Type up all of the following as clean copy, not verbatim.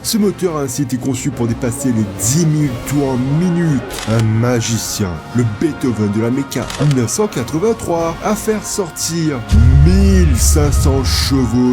Ce moteur a ainsi été conçu pour dépasser les 10 000 tours en minute. Un magicien, le Beethoven de la méca 1983, a fait sortir 1500 chevaux.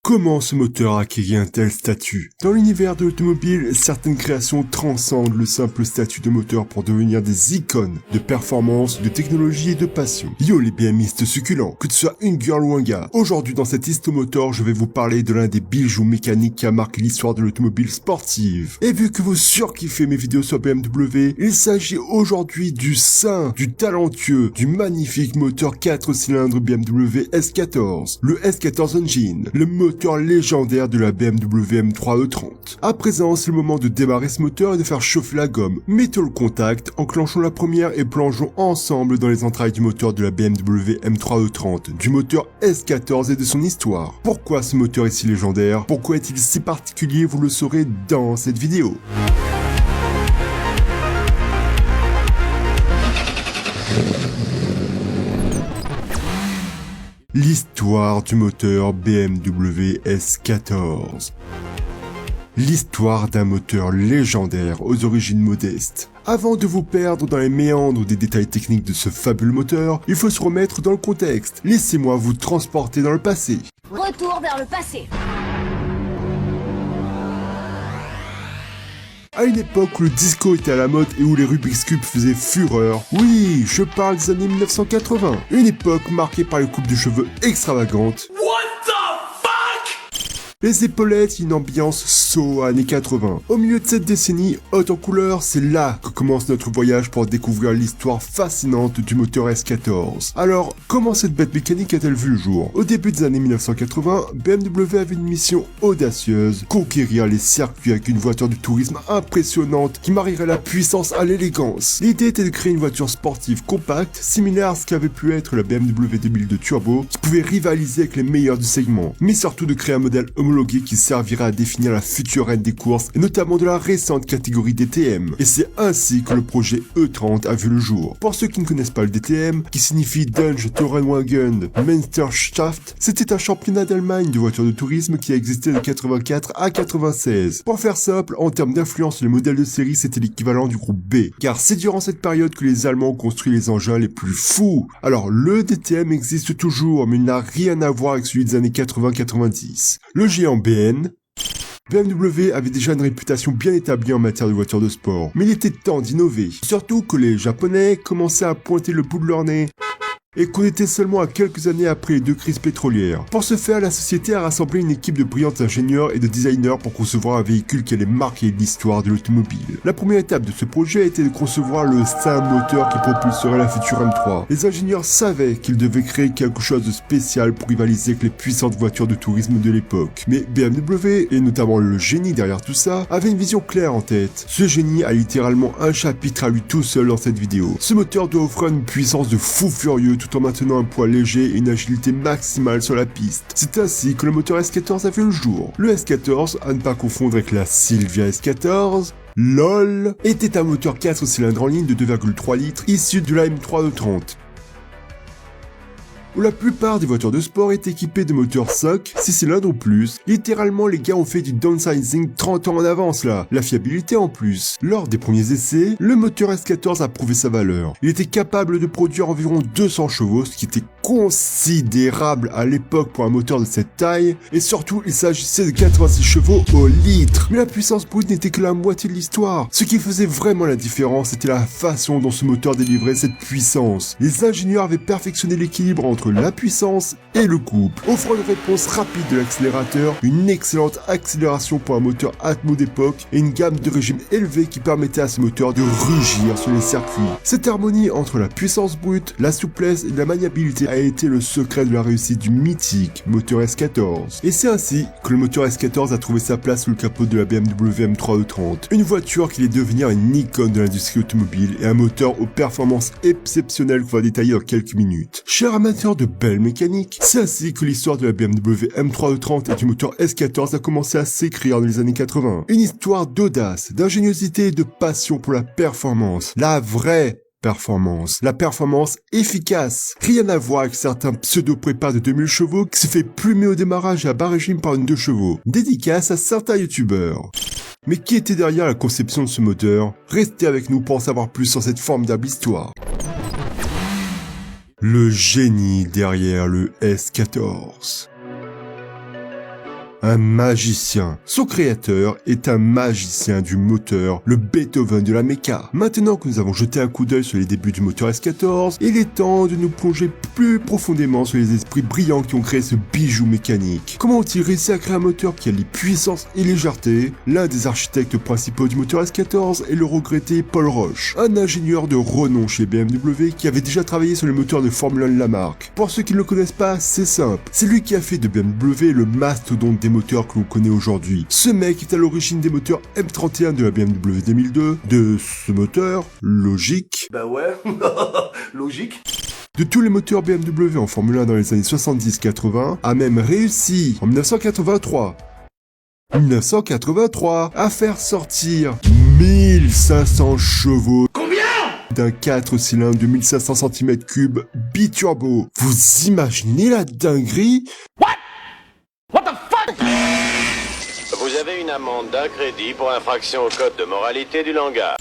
Comment ce moteur a acquis un tel statut? Dans l'univers de l'automobile, certaines créations transcendent le simple statut de moteur pour devenir des icônes de performance, de technologie et de passion. Yo les BMistes succulents, que tu sois une girl ou un gars, aujourd'hui dans cette histomotor, je vais vous parler de l'un des bijoux mécaniques qui a marqué l'histoire de l'automobile sportive. Et vu que vous surkiffez mes vidéos sur BMW, il s'agit aujourd'hui du saint, du talentueux, du magnifique moteur 4 cylindres BMW S14, le S14 Engine, le moteur légendaire de la BMW M3 E30. À présent, c'est le moment de démarrer ce moteur et de faire chauffer la gomme. Mettons le contact, enclenchons la première et plongeons ensemble dans les entrailles du moteur de la BMW M3 E30, du moteur S14 et de son histoire. Pourquoi ce moteur est si légendaire? Pourquoi est-il si particulier? Vous le saurez dans cette vidéo. L'histoire du moteur BMW S14. L'histoire d'un moteur légendaire aux origines modestes. Avant de vous perdre dans les méandres des détails techniques de ce fabuleux moteur, il faut se remettre dans le contexte. Laissez-moi vous transporter dans le passé. Retour vers le passé. À une époque où le disco était à la mode et où les Rubik's Cube faisaient fureur, oui, je parle des années 1980, une époque marquée par les coupes de cheveux extravagantes, les épaulettes, une ambiance so années 80. Au milieu de cette décennie haute en couleur, c'est là que commence notre voyage pour découvrir l'histoire fascinante du moteur S14. Alors, comment cette bête mécanique a-t-elle vu le jour? Au début des années 1980, BMW avait une mission audacieuse, conquérir les circuits avec une voiture de tourisme impressionnante qui marierait la puissance à l'élégance. L'idée était de créer une voiture sportive compacte, similaire à ce qu'avait pu être la BMW 2002 Turbo, qui pouvait rivaliser avec les meilleurs du segment, mais surtout de créer un modèle homologué qui servira à définir la future reine des courses et notamment de la récente catégorie DTM. Et c'est ainsi que le projet E30 a vu le jour. Pour ceux qui ne connaissent pas le DTM, qui signifie Deutsche Tourenwagen Meisterschaft, c'était un championnat d'Allemagne de voitures de tourisme qui a existé de 84 à 96. Pour faire simple, en termes d'influence, le modèle de série c'était l'équivalent du groupe B, car c'est durant cette période que les Allemands ont construit les engins les plus fous. Alors le DTM existe toujours, mais il n'a rien à voir avec celui des années 80-90. Le géant BMW avait déjà une réputation bien établie en matière de voitures de sport, mais il était temps d'innover. Surtout que les Japonais commençaient à pointer le bout de leur nez et qu'on était seulement à quelques années après les deux crises pétrolières. Pour ce faire, la société a rassemblé une équipe de brillants ingénieurs et de designers pour concevoir un véhicule qui allait marquer l'histoire de l'automobile. La première étape de ce projet a été de concevoir le saint moteur qui propulserait la future M3. Les ingénieurs savaient qu'ils devaient créer quelque chose de spécial pour rivaliser avec les puissantes voitures de tourisme de l'époque. Mais BMW, et notamment le génie derrière tout ça, avait une vision claire en tête. Ce génie a littéralement un chapitre à lui tout seul dans cette vidéo. Ce moteur doit offrir une puissance de fou furieux tout en maintenant un poids léger et une agilité maximale sur la piste. C'est ainsi que le moteur S14 a vu le jour. Le S14, à ne pas confondre avec la Silvia S14, LOL, était un moteur 4 cylindres en ligne de 2,3 litres issu de la M3 E30. Où la plupart des voitures de sport étaient équipées de moteurs SOC, 6 cylindres ou plus. Littéralement, les gars ont fait du downsizing 30 ans en avance là. La fiabilité en plus. Lors des premiers essais, le moteur S14 a prouvé sa valeur. Il était capable de produire environ 200 chevaux, ce qui était considérable à l'époque pour un moteur de cette taille, et surtout il s'agissait de 86 chevaux au litre. Mais la puissance brute n'était que la moitié de l'histoire. Ce qui faisait vraiment la différence, c'était la façon dont ce moteur délivrait cette puissance. Les ingénieurs avaient perfectionné l'équilibre entre la puissance et le couple, offrant une réponse rapide de l'accélérateur, une excellente accélération pour un moteur Atmo d'époque et une gamme de régime élevée qui permettait à ce moteur de rugir sur les circuits. Cette harmonie entre la puissance brute, la souplesse et la maniabilité a été le secret de la réussite du mythique moteur S14. Et c'est ainsi que le moteur S14 a trouvé sa place sous le capot de la BMW M3 E30, une voiture qui allait devenir une icône de l'industrie automobile et un moteur aux performances exceptionnelles qu'on va détailler dans quelques minutes. Chers amateurs de belle mécanique, c'est ainsi que l'histoire de la BMW M3 E30 et du moteur S14 a commencé à s'écrire dans les années 80. Une histoire d'audace, d'ingéniosité et de passion pour la performance. La vraie performance. La performance efficace. Rien à voir avec certains pseudo-prépas de 2000 chevaux qui se fait plumer au démarrage et à bas régime par une 2 chevaux. Dédicace à certains youtubeurs. Mais qui était derrière la conception de ce moteur? Restez avec nous pour en savoir plus sur cette formidable histoire. Le génie derrière le S14. Un magicien. Son créateur est un magicien du moteur, le Beethoven de la méca. Maintenant que nous avons jeté un coup d'œil sur les débuts du moteur S14, il est temps de nous plonger plus profondément sur les esprits brillants qui ont créé ce bijou mécanique. Comment ont-ils réussi à créer un moteur qui allie puissance et légèreté? L'un des architectes principaux du moteur S14 est le regretté Paul Roche, un ingénieur de renom chez BMW qui avait déjà travaillé sur les moteurs de Formule 1 de la marque. Pour ceux qui ne le connaissent pas, c'est simple. C'est lui qui a fait de BMW le mastodonte des moteurs que l'on connaît aujourd'hui. Ce mec est à l'origine des moteurs M31 de la BMW 2002, de ce moteur, logique. Bah ouais, logique. De tous les moteurs BMW en Formule 1 dans les années 70-80, a même réussi, en 1983, à faire sortir 1500 chevaux. D'un 4 cylindres de 1500 cm3 biturbo. Vous imaginez la dinguerie? Vous avez une amende d'un crédit pour infraction au code de moralité du langage.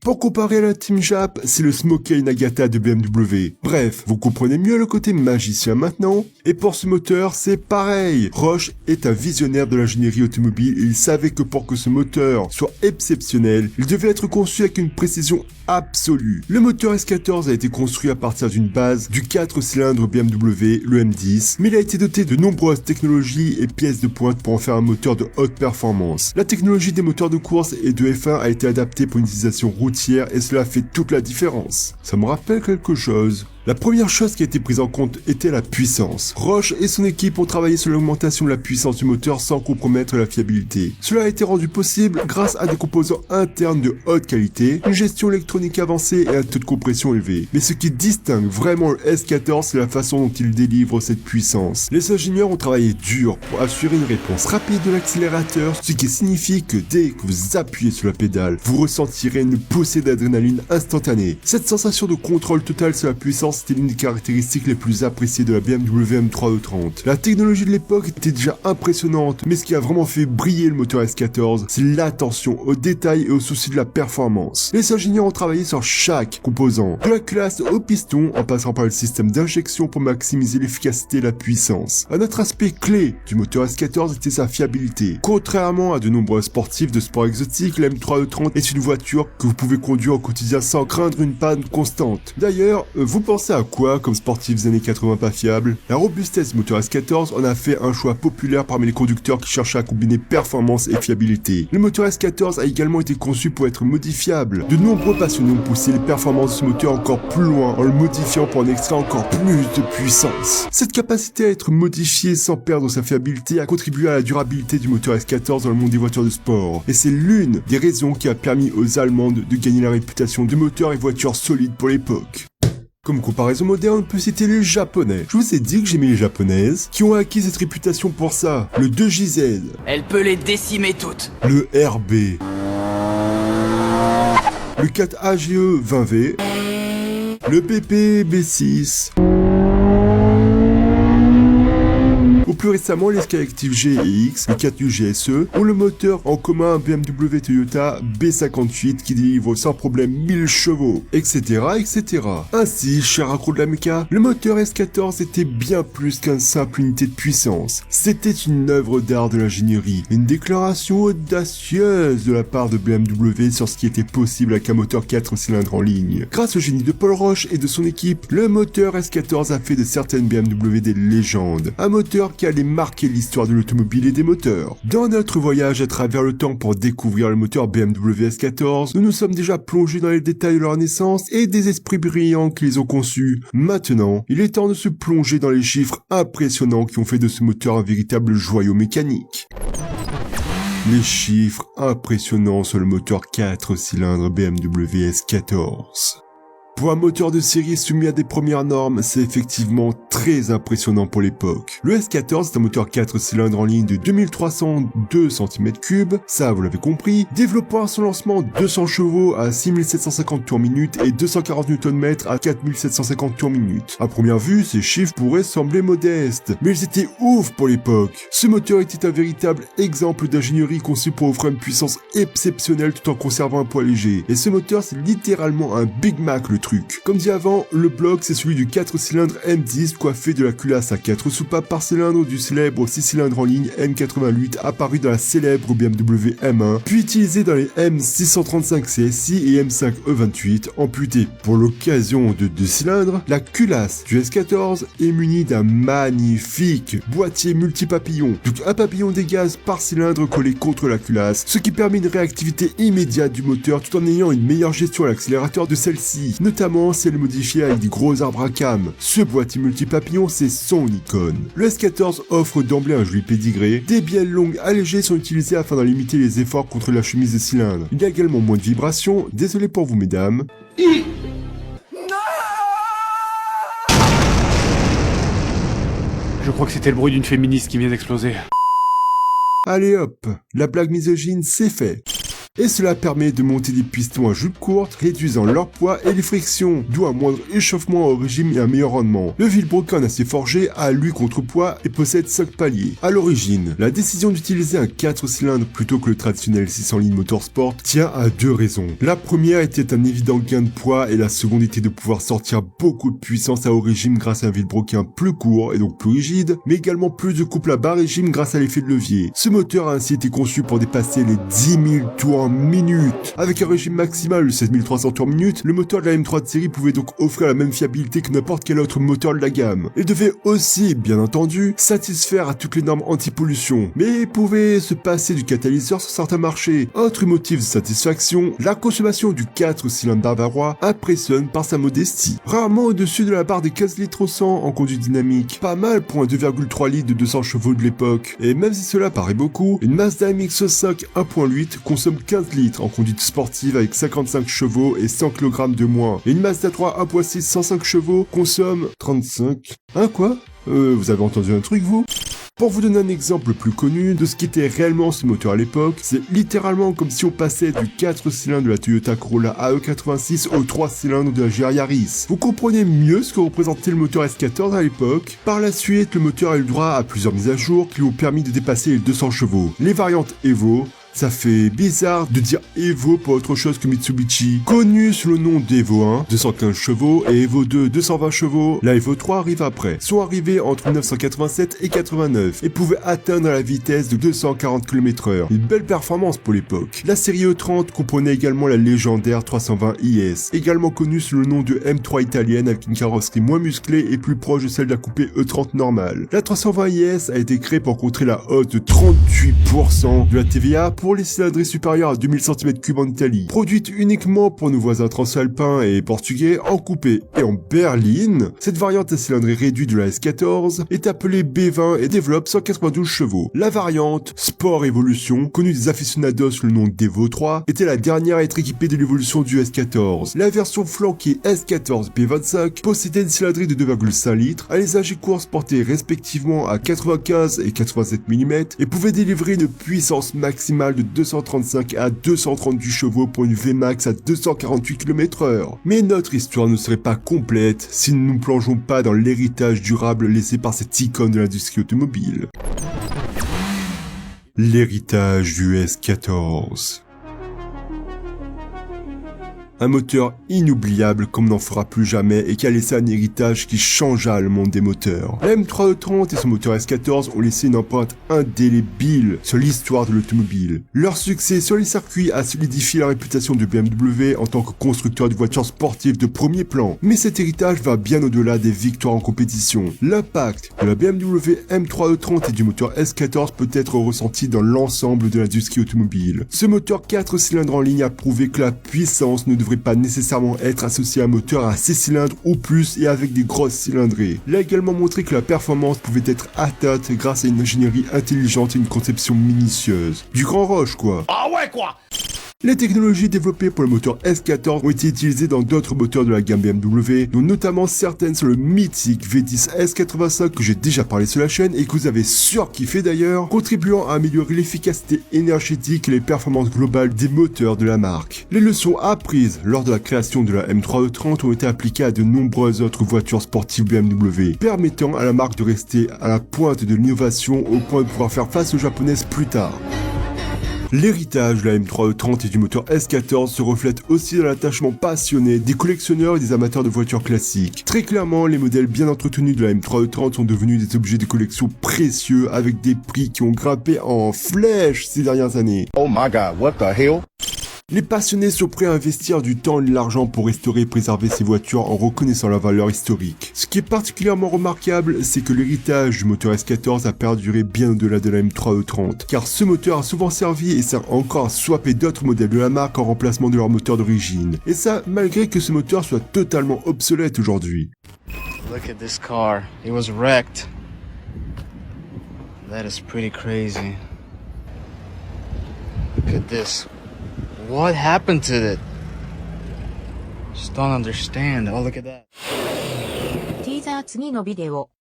Pour comparer à la Team Jap, c'est le Smokey Nagata de BMW. Bref, vous comprenez mieux le côté magicien maintenant. Et pour ce moteur, c'est pareil. Roche est un visionnaire de l'ingénierie automobile et il savait que pour que ce moteur soit exceptionnel, il devait être conçu avec une précision absolue. Le moteur S14 a été construit à partir d'une base du 4 cylindres BMW, le M10, mais il a été doté de nombreuses technologies et pièces de pointe pour en faire un moteur de haute performance. La technologie des moteurs de course et de F1 a été adaptée pour une utilisation routière et cela fait toute la différence. Ça me rappelle quelque chose. La première chose qui a été prise en compte était la puissance. Roche et son équipe ont travaillé sur l'augmentation de la puissance du moteur sans compromettre la fiabilité. Cela a été rendu possible grâce à des composants internes de haute qualité, une gestion électronique avancée et un taux de compression élevé. Mais ce qui distingue vraiment le S14, c'est la façon dont il délivre cette puissance. Les ingénieurs ont travaillé dur pour assurer une réponse rapide de l'accélérateur, ce qui signifie que dès que vous appuyez sur la pédale, vous ressentirez une poussée d'adrénaline instantanée. Cette sensation de contrôle total sur la puissance c'était l'une des caractéristiques les plus appréciées de la BMW M3E30. La technologie de l'époque était déjà impressionnante, mais ce qui a vraiment fait briller le moteur S14, c'est l'attention aux détails et au souci de la performance. Les ingénieurs ont travaillé sur chaque composant, de la culasse au piston, en passant par le système d'injection pour maximiser l'efficacité et la puissance. Un autre aspect clé du moteur S14 était sa fiabilité. Contrairement à de nombreux sportifs de sport exotique, la M3E30 est une voiture que vous pouvez conduire au quotidien sans craindre une panne constante. D'ailleurs, vous pensez à quoi comme sportifs des années 80 pas fiables? La robustesse du moteur S14 en a fait un choix populaire parmi les conducteurs qui cherchaient à combiner performance et fiabilité. Le moteur S14 a également été conçu pour être modifiable. De nombreux passionnés ont poussé les performances de ce moteur encore plus loin en le modifiant pour en extraire encore plus de puissance. Cette capacité à être modifiée sans perdre sa fiabilité a contribué à la durabilité du moteur S14 dans le monde des voitures de sport. Et c'est l'une des raisons qui a permis aux Allemandes de gagner la réputation de moteurs et voitures solides pour l'époque. Comme comparaison moderne, on peut citer les Japonais. Je vous ai dit que j'aimais les Japonaises, qui ont acquis cette réputation pour ça. Le 2JZ. Elle peut les décimer toutes. Le RB. Le 4AGE 20V. Le PP B6. Ou plus récemment, les Skyactiv G et X, les 4U GSE, ont le moteur en commun BMW Toyota B58 qui délivre sans problème 1000 chevaux, etc., etc. Ainsi, cher accro de la méca, le moteur S14 était bien plus qu'une simple unité de puissance. C'était une œuvre d'art de l'ingénierie, une déclaration audacieuse de la part de BMW sur ce qui était possible avec un moteur 4 cylindres en ligne. Grâce au génie de Paul Roche et de son équipe, le moteur S14 a fait de certaines BMW des légendes. Un moteur qui allait marquer l'histoire de l'automobile et des moteurs. Dans notre voyage à travers le temps pour découvrir le moteur BMW S14, nous nous sommes déjà plongés dans les détails de leur naissance et des esprits brillants qui les ont conçus. Maintenant, il est temps de se plonger dans les chiffres impressionnants qui ont fait de ce moteur un véritable joyau mécanique. Les chiffres impressionnants sur le moteur 4 cylindres BMW S14. Pour un moteur de série soumis à des premières normes, c'est effectivement très impressionnant pour l'époque. Le S14 est un moteur 4 cylindres en ligne de 2302 cm3, ça vous l'avez compris, développant à son lancement 200 chevaux à 6750 tours minute et 240 Nm à 4750 tours minute. À première vue, ces chiffres pourraient sembler modestes, mais ils étaient ouf pour l'époque. Ce moteur était un véritable exemple d'ingénierie conçu pour offrir une puissance exceptionnelle tout en conservant un poids léger. Et ce moteur, c'est littéralement un Big Mac le truc. Comme dit avant, le bloc c'est celui du 4 cylindres M10 coiffé de la culasse à 4 soupapes par cylindre du célèbre 6 cylindres en ligne M88 apparu dans la célèbre BMW M1, puis utilisé dans les M635 CSI et M5 E28, amputé pour l'occasion de 2 cylindres. La culasse du S14 est munie d'un magnifique boîtier multipapillon, donc un papillon des gaz par cylindre collé contre la culasse, ce qui permet une réactivité immédiate du moteur tout en ayant une meilleure gestion à l'accélérateur de celle-ci, notamment si elle est modifiée avec des gros arbres à cam. Ce boîtier multipapillon, c'est son icône. Le S14 offre d'emblée un joli pédigré, des bielles longues allégées sont utilisées afin d'en limiter les efforts contre la chemise des cylindres. Il y a également moins de vibrations, désolé pour vous mesdames. Je crois que c'était le bruit d'une féministe qui vient d'exploser. Allez hop, la blague misogyne, c'est fait. Et cela permet de monter des pistons à jupe courte, réduisant leur poids et les frictions, d'où un moindre échauffement au régime et un meilleur rendement. Le vilebrequin en acier forgé a lui contrepoids et possède 5 paliers. À l'origine, la décision d'utiliser un 4 cylindres plutôt que le traditionnel 6 en ligne motorsport tient à 2 raisons. La première était un évident gain de poids et la seconde était de pouvoir sortir beaucoup de puissance à haut régime grâce à un vilebrequin plus court et donc plus rigide, mais également plus de couple à bas régime grâce à l'effet de levier. Ce moteur a ainsi été conçu pour dépasser les 10 000 tours minutes. Avec un régime maximal de 7300 tours minute, le moteur de la M3 de série pouvait donc offrir la même fiabilité que n'importe quel autre moteur de la gamme. Il devait aussi, bien entendu, satisfaire à toutes les normes anti-pollution, mais il pouvait se passer du catalyseur sur certains marchés. Autre motif de satisfaction, la consommation du 4 cylindres bavarois impressionne par sa modestie. Rarement au-dessus de la barre des 15 litres au 100 en conduite dynamique. Pas mal pour un 2,3 litres de 200 chevaux de l'époque. Et même si cela paraît beaucoup, une Mazda MX-5 1.8 consomme 15 litres en conduite sportive avec 55 chevaux et 100 kg de moins. Et une Mazda 3 1.6 105 chevaux consomme 35... Hein quoi vous avez entendu un truc vous ? Pour vous donner un exemple plus connu de ce qu'était réellement ce moteur à l'époque, c'est littéralement comme si on passait du 4 cylindres de la Toyota Corolla AE86 au 3 cylindres de la GR Yaris. Vous comprenez mieux ce que représentait le moteur S14 à l'époque. Par la suite, le moteur a eu le droit à plusieurs mises à jour qui lui ont permis de dépasser les 200 chevaux. Les variantes Evo, ça fait bizarre de dire Evo pour autre chose que Mitsubishi. Connu sous le nom d'Evo 1, 215 chevaux, et Evo 2, 220 chevaux, la Evo 3 arrive après. Sont arrivés entre 1987 et 89, et pouvaient atteindre la vitesse de 240 km/h. Une belle performance pour l'époque. La série E30 comprenait également la légendaire 320 IS, également connue sous le nom de M3 italienne avec une carrosserie moins musclée et plus proche de celle de la coupé E30 normale. La 320 IS a été créée pour contrer la hausse de 38% de la TVA pour les cylindrées supérieures à 2000 cm3 en Italie. Produite uniquement pour nos voisins transalpins et portugais en coupé et en berline, cette variante à cylindrée réduite de la S14 est appelée B20 et développe 192 chevaux. La variante Sport Evolution, connue des aficionados sous le nom d'Evo 3, était la dernière à être équipée de l'évolution du S14. La version flanquée S14 B25 possédait une cylindrée de 2,5 litres, à l'usage course portée respectivement à 95 et 87 mm et pouvait délivrer une puissance maximale de 235 à 238 chevaux pour une VMAX à 248 km/h. Mais notre histoire ne serait pas complète si nous ne nous plongeons pas dans l'héritage durable laissé par cette icône de l'industrie automobile. L'héritage du S14. Un moteur inoubliable comme on n'en fera plus jamais et qui a laissé un héritage qui changea le monde des moteurs. La M3E30 et son moteur S14 ont laissé une empreinte indélébile sur l'histoire de l'automobile. Leur succès sur les circuits a solidifié la réputation de BMW en tant que constructeur de voitures sportives de premier plan. Mais cet héritage va bien au-delà des victoires en compétition. L'impact de la BMW M3E30 et du moteur S14 peut être ressenti dans l'ensemble de l'industrie automobile. Ce moteur 4 cylindres en ligne a prouvé que la puissance ne devrait pas nécessairement être associé à un moteur à 6 cylindres ou plus et avec des grosses cylindrées. Il a également montré que la performance pouvait être atteinte grâce à une ingénierie intelligente et une conception minutieuse. Du grand rush quoi. Ah ouais quoi. Les technologies développées pour le moteur S14 ont été utilisées dans d'autres moteurs de la gamme BMW, dont notamment certaines sur le mythique V10 S85 que j'ai déjà parlé sur la chaîne et que vous avez surkiffé d'ailleurs, contribuant à améliorer l'efficacité énergétique et les performances globales des moteurs de la marque. Les leçons apprises lors de la création de la M3E30 ont été appliquées à de nombreuses autres voitures sportives BMW, permettant à la marque de rester à la pointe de l'innovation au point de pouvoir faire face aux japonaises plus tard. L'héritage de la M3E30 et du moteur S14 se reflète aussi dans l'attachement passionné des collectionneurs et des amateurs de voitures classiques. Très clairement, les modèles bien entretenus de la M3E30 sont devenus des objets de collection précieux avec des prix qui ont grimpé en flèche ces dernières années. Oh my god, what the hell? Les passionnés sont prêts à investir du temps et de l'argent pour restaurer et préserver ces voitures en reconnaissant leur valeur historique. Ce qui est particulièrement remarquable, c'est que l'héritage du moteur S14 a perduré bien au-delà de la M3E30, car ce moteur a souvent servi et sert encore à swapper d'autres modèles de la marque en remplacement de leur moteur d'origine. Et ça, malgré que ce moteur soit totalement obsolète aujourd'hui. Look at this car. It was wrecked. That is pretty crazy. Look at this. What happened to it? Just don't understand. Oh, look at that. ティーザー次のビデオ。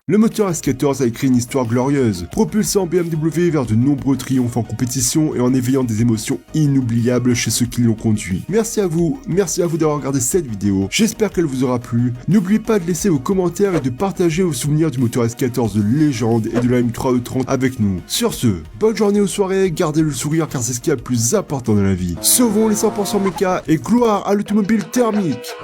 Le moteur S14 a écrit une histoire glorieuse, propulsant BMW vers de nombreux triomphes en compétition et en éveillant des émotions inoubliables chez ceux qui l'ont conduit. Merci à vous d'avoir regardé cette vidéo, j'espère qu'elle vous aura plu. N'oubliez pas de laisser vos commentaires et de partager vos souvenirs du moteur S14 de légende et de la M3E30 avec nous. Sur ce, bonne journée ou soirée, gardez le sourire car c'est ce qui est le plus important dans la vie. Sauvons les 100% méca et gloire à l'automobile thermique.